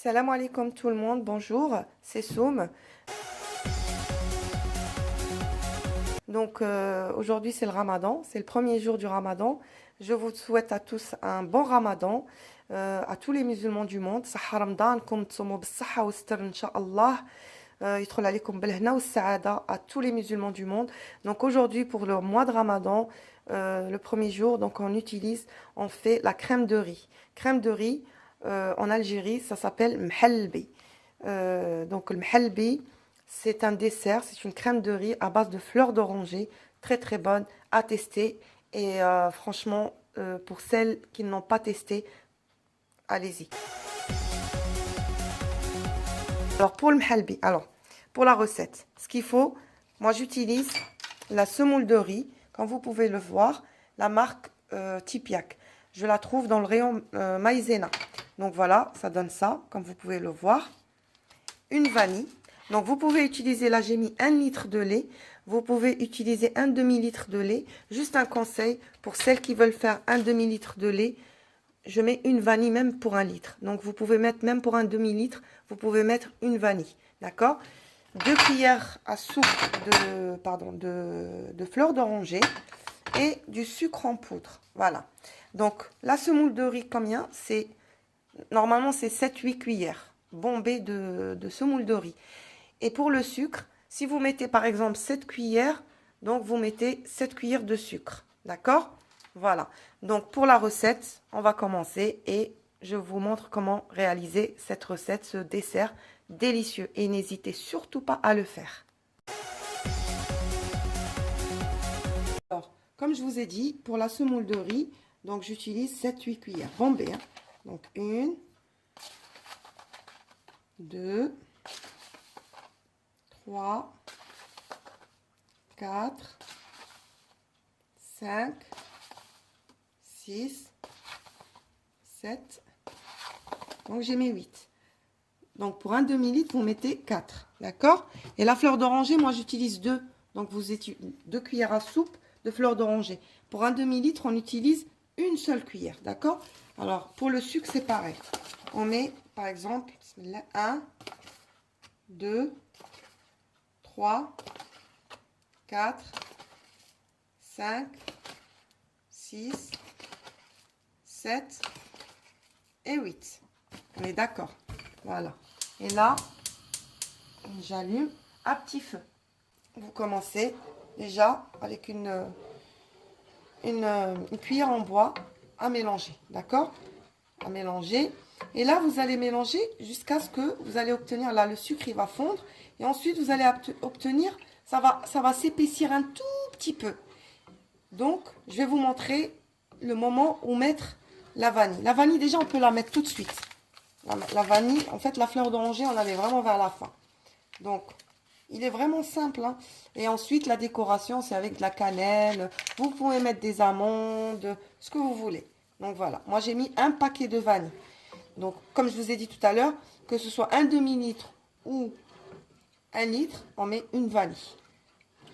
Salam alaikum tout le monde, bonjour, c'est Soum. Donc aujourd'hui c'est le Ramadan, c'est le premier jour du Ramadan. Je vous souhaite à tous un bon Ramadan, à tous les musulmans du monde. صحة رمضانكم تصوموا بالصحة والستر إن شاء الله. يدخل عليكم بالهنا والسعادة à tous les musulmans du monde. Donc aujourd'hui pour le mois de Ramadan, le premier jour, donc on fait la crème de riz. Crème de riz en Algérie, ça s'appelle mhalbi. Donc le mhalbi, c'est un dessert, c'est une crème de riz à base de fleurs d'oranger, très très bonne à tester. Et franchement, pour celles qui n'ont pas testé, allez-y. Alors pour le mhalbi, pour la recette, ce qu'il faut, moi j'utilise la semoule de riz, comme vous pouvez le voir, la marque Tipiak. Je la trouve dans le rayon maïzena. Donc voilà, ça donne ça, comme vous pouvez le voir. Une vanille. Donc vous pouvez utiliser, là j'ai mis 1 litre de lait. Vous pouvez utiliser un demi-litre de lait. Juste un conseil, pour celles qui veulent faire un demi-litre de lait, je mets une vanille même pour 1 litre. Donc vous pouvez mettre même pour un demi-litre, vous pouvez mettre une vanille. D'accord? 2 cuillères à soupe de fleurs d'oranger et du sucre en poudre. Voilà. Donc la semoule de riz, combien? Normalement c'est 7-8 cuillères bombées de semoule de riz. Et pour le sucre, si vous mettez par exemple 7 cuillères, donc vous mettez 7 cuillères de sucre. D'accord? Voilà. Donc pour la recette, on va commencer et je vous montre comment réaliser cette recette, ce dessert délicieux. Et n'hésitez surtout pas à le faire. Alors, comme je vous ai dit, pour la semoule de riz, donc j'utilise 7-8 cuillères bombées. Hein. Donc 1, 2, 3, 4, 5, 6, 7. Donc j'ai mis 8. Donc pour un demi-litre, vous mettez 4. D'accord? Et la fleur d'oranger, moi j'utilise 2. Donc vous utilisez 2 cuillères à soupe de fleur d'oranger. Pour un demi-litre, on utilise une seule cuillère. D'accord? Alors pour le sucre, c'est pareil. On met par exemple 1, 2, 3, 4, 5, 6, 7 et 8. On est d'accord? Voilà. Et là, j'allume à petit feu. Vous commencez déjà avec une cuillère en bois à mélanger. D'accord? À mélanger. Et là, vous allez mélanger jusqu'à ce que vous allez obtenir, là, le sucre, il va fondre. Et ensuite, vous allez obtenir, ça va s'épaissir un tout petit peu. Donc, je vais vous montrer le moment où mettre la vanille. La vanille, déjà, on peut la mettre tout de suite. La vanille, en fait, la fleur d'oranger, on la met vraiment vers la fin. Donc, il est vraiment simple. Hein. Et ensuite, la décoration, c'est avec de la cannelle. Vous pouvez mettre des amandes, ce que vous voulez. Donc, voilà. Moi, j'ai mis un paquet de vanille. Donc, comme je vous ai dit tout à l'heure, que ce soit un demi-litre ou 1 litre, on met une vanille.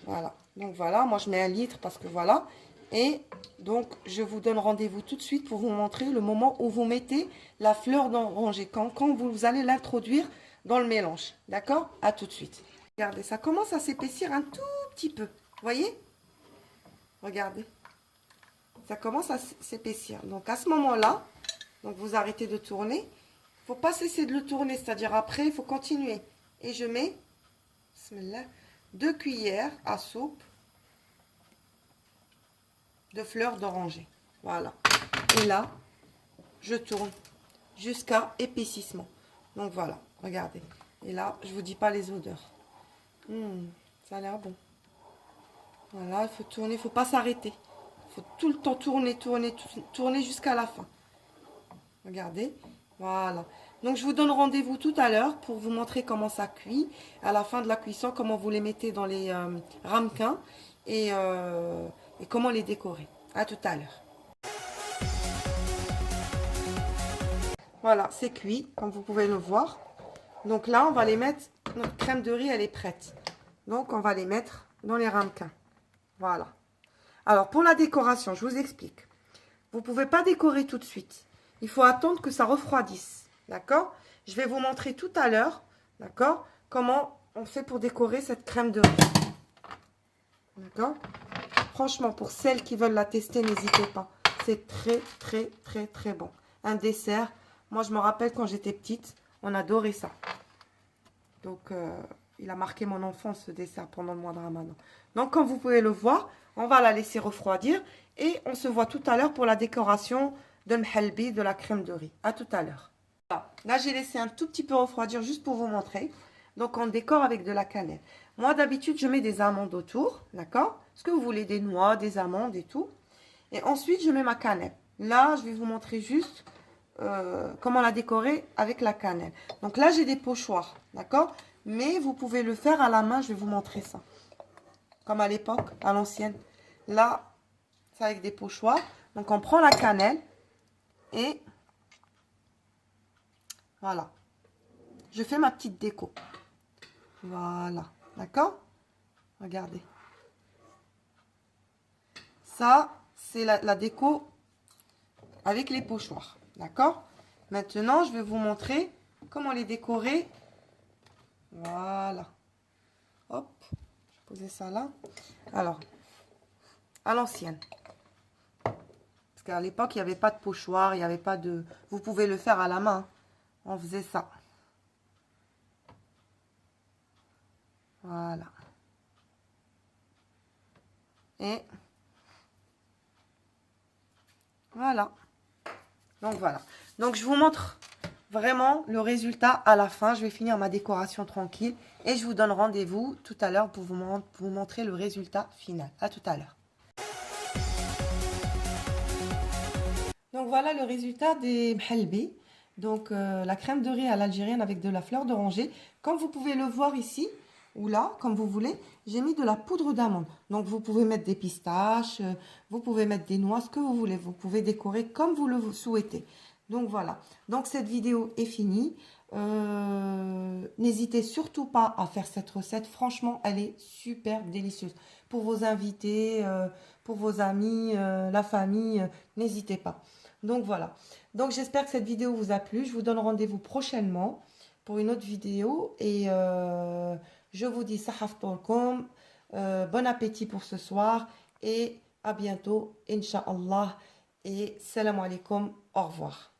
Voilà. Donc, voilà. Moi, je mets 1 litre parce que voilà. Et donc, je vous donne rendez-vous tout de suite pour vous montrer le moment où vous mettez la fleur d'oranger. Quand vous allez l'introduire dans le mélange. D'accord? À tout de suite. Regardez, ça commence à s'épaissir un tout petit peu. Vous voyez? Regardez. Ça commence à s'épaissir. Donc, à ce moment-là, donc vous arrêtez de tourner. Il ne faut pas cesser de le tourner, c'est-à-dire après, il faut continuer. Et je mets 2 cuillères à soupe de fleurs d'oranger. Voilà. Et là, je tourne jusqu'à épaississement. Donc voilà, regardez. Et là, je ne vous dis pas les odeurs. Ça a l'air bon. Voilà, il faut tourner, il ne faut pas s'arrêter. Il faut tout le temps tourner, tourner, tourner jusqu'à la fin. Regardez, voilà. Donc, je vous donne rendez-vous tout à l'heure pour vous montrer comment ça cuit. À la fin de la cuisson, comment vous les mettez dans les ramequins et comment les décorer. À tout à l'heure. Voilà, c'est cuit, comme vous pouvez le voir. Donc là, on va les mettre, notre crème de riz, elle est prête. Donc, on va les mettre dans les ramequins. Voilà. Alors, pour la décoration, je vous explique. Vous ne pouvez pas décorer tout de suite. Il faut attendre que ça refroidisse. D'accord? Je vais vous montrer tout à l'heure, d'accord, comment on fait pour décorer cette crème de riz. D'accord? Franchement, pour celles qui veulent la tester, n'hésitez pas. C'est très, très, très, très bon. Un dessert. Moi, je me rappelle quand j'étais petite, on adorait ça. Donc, il a marqué mon enfance, ce dessert, pendant le mois de Ramadan. Donc, comme vous pouvez le voir, on va la laisser refroidir. Et on se voit tout à l'heure pour la décoration de mhalbi, de la crème de riz. À tout à l'heure. Là, j'ai laissé un tout petit peu refroidir juste pour vous montrer. Donc, on décore avec de la cannelle. Moi, d'habitude, je mets des amandes autour, d'accord? Est-ce que vous voulez des noix, des amandes et tout? Et ensuite, je mets ma cannelle. Là, je vais vous montrer juste comment la décorer avec la cannelle. Donc là, j'ai des pochoirs, d'accord? Mais vous pouvez le faire à la main, je vais vous montrer ça. Comme à l'époque, à l'ancienne. Là, c'est avec des pochoirs. Donc, on prend la cannelle et voilà. Je fais ma petite déco. Voilà. D'accord? Regardez. Ça, c'est la déco avec les pochoirs. D'accord? Maintenant, je vais vous montrer comment les décorer. Voilà. Hop. Je vais poser ça là. Alors, à l'ancienne. Parce qu'à l'époque, il n'y avait pas de pochoir, il n'y avait pas de... Vous pouvez le faire à la main. On faisait ça. Voilà. Et voilà. Donc voilà. Donc je vous montre vraiment le résultat à la fin. Je vais finir ma décoration tranquille. Et je vous donne rendez-vous tout à l'heure pour vous montrer le résultat final. À tout à l'heure. Donc voilà le résultat des mhalbi. Donc la crème de riz à l'algérienne avec de la fleur d'oranger. Comme vous pouvez le voir ici, ou là, comme vous voulez, j'ai mis de la poudre d'amande. Donc vous pouvez mettre des pistaches, vous pouvez mettre des noix, ce que vous voulez. Vous pouvez décorer comme vous le souhaitez. Donc voilà. Donc cette vidéo est finie. N'hésitez surtout pas à faire cette recette. Franchement, elle est super délicieuse. Pour vos invités, pour vos amis, la famille, n'hésitez pas. Donc voilà. Donc j'espère que cette vidéo vous a plu. Je vous donne rendez-vous prochainement pour une autre vidéo. Et je vous dis sahaf polkom. Bon appétit pour ce soir. Et à bientôt, Inch'Allah. Et salam alaikum. Au revoir.